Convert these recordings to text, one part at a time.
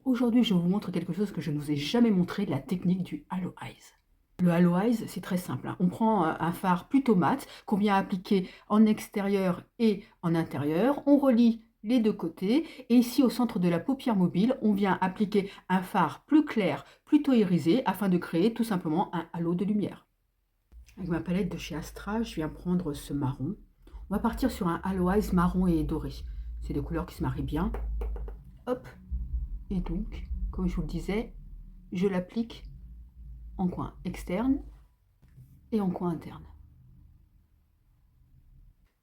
Aujourd'hui, je vous montre quelque chose que je ne vous ai jamais montré, la technique du Halo Eyes. Le Halo Eyes, c'est très simple, hein. On prend un phare plutôt mat qu'on vient appliquer en extérieur et en intérieur. On relie les deux côtés et ici au centre de la paupière mobile, on vient appliquer un phare plus clair, plutôt irisé afin de créer tout simplement un halo de lumière. Avec ma palette de chez Astra, je viens prendre ce marron. On va partir sur un Halo Eyes marron et doré. C'est des couleurs qui se marient bien. Hop. Et donc, comme je vous le disais, je l'applique en coin externe et en coin interne.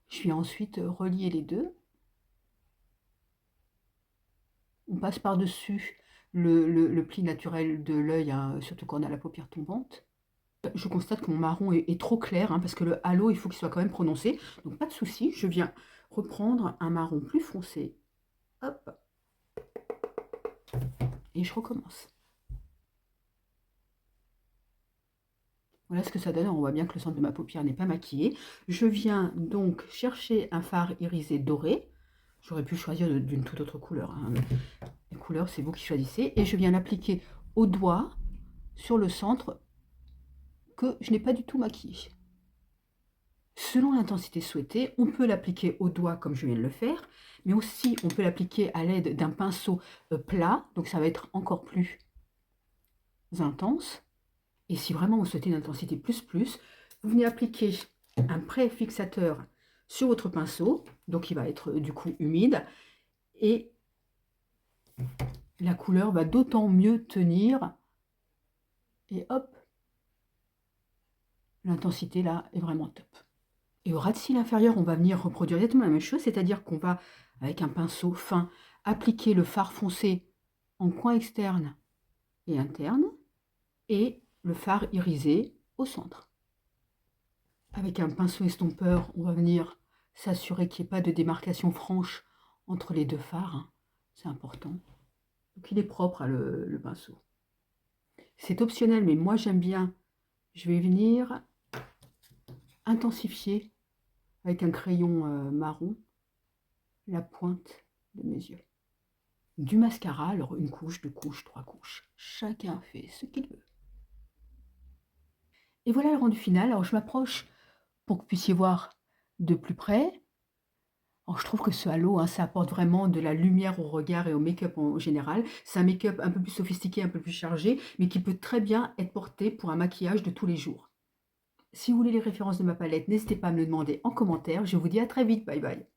Je viens ensuite relier les deux. On passe par-dessus le pli naturel de l'œil, hein, surtout quand on a la paupière tombante. Je constate que mon marron est trop clair, hein, parce que le halo, il faut qu'il soit quand même prononcé. Donc pas de souci, je viens reprendre un marron plus foncé. Hop. Et je recommence. Voilà ce que ça donne. On voit bien que le centre de ma paupière n'est pas maquillé. Je viens donc chercher un fard irisé doré. J'aurais pu choisir d'une toute autre couleur, hein. Les couleurs, c'est vous qui choisissez. Et je viens l'appliquer au doigt sur le centre que je n'ai pas du tout maquillé. Selon l'intensité souhaitée, on peut l'appliquer au doigt comme je viens de le faire, mais aussi on peut l'appliquer à l'aide d'un pinceau plat, donc ça va être encore plus intense. Et si vraiment vous souhaitez une intensité plus, vous venez appliquer un préfixateur sur votre pinceau, donc il va être du coup humide, et la couleur va d'autant mieux tenir. Et hop, l'intensité là est vraiment top. Et au ras de cils inférieur, on va venir reproduire exactement la même chose, c'est-à-dire qu'on va, avec un pinceau fin, appliquer le fard foncé en coin externe et interne, et le fard irisé au centre. Avec un pinceau estompeur, on va venir s'assurer qu'il n'y ait pas de démarcation franche entre les deux fards, hein. C'est important. Donc il est propre, hein, le pinceau. C'est optionnel, mais moi j'aime bien. Je vais venir intensifier avec un crayon marron la pointe de mes yeux. Du mascara, alors une couche, deux couches, trois couches. Chacun fait ce qu'il veut. Et voilà le rendu final. Alors je m'approche pour que vous puissiez voir de plus près. Alors, je trouve que ce halo, hein, ça apporte vraiment de la lumière au regard et au make-up en général. C'est un make-up un peu plus sophistiqué, un peu plus chargé, mais qui peut très bien être porté pour un maquillage de tous les jours. Si vous voulez les références de ma palette, n'hésitez pas à me le demander en commentaire. Je vous dis à très vite. Bye bye.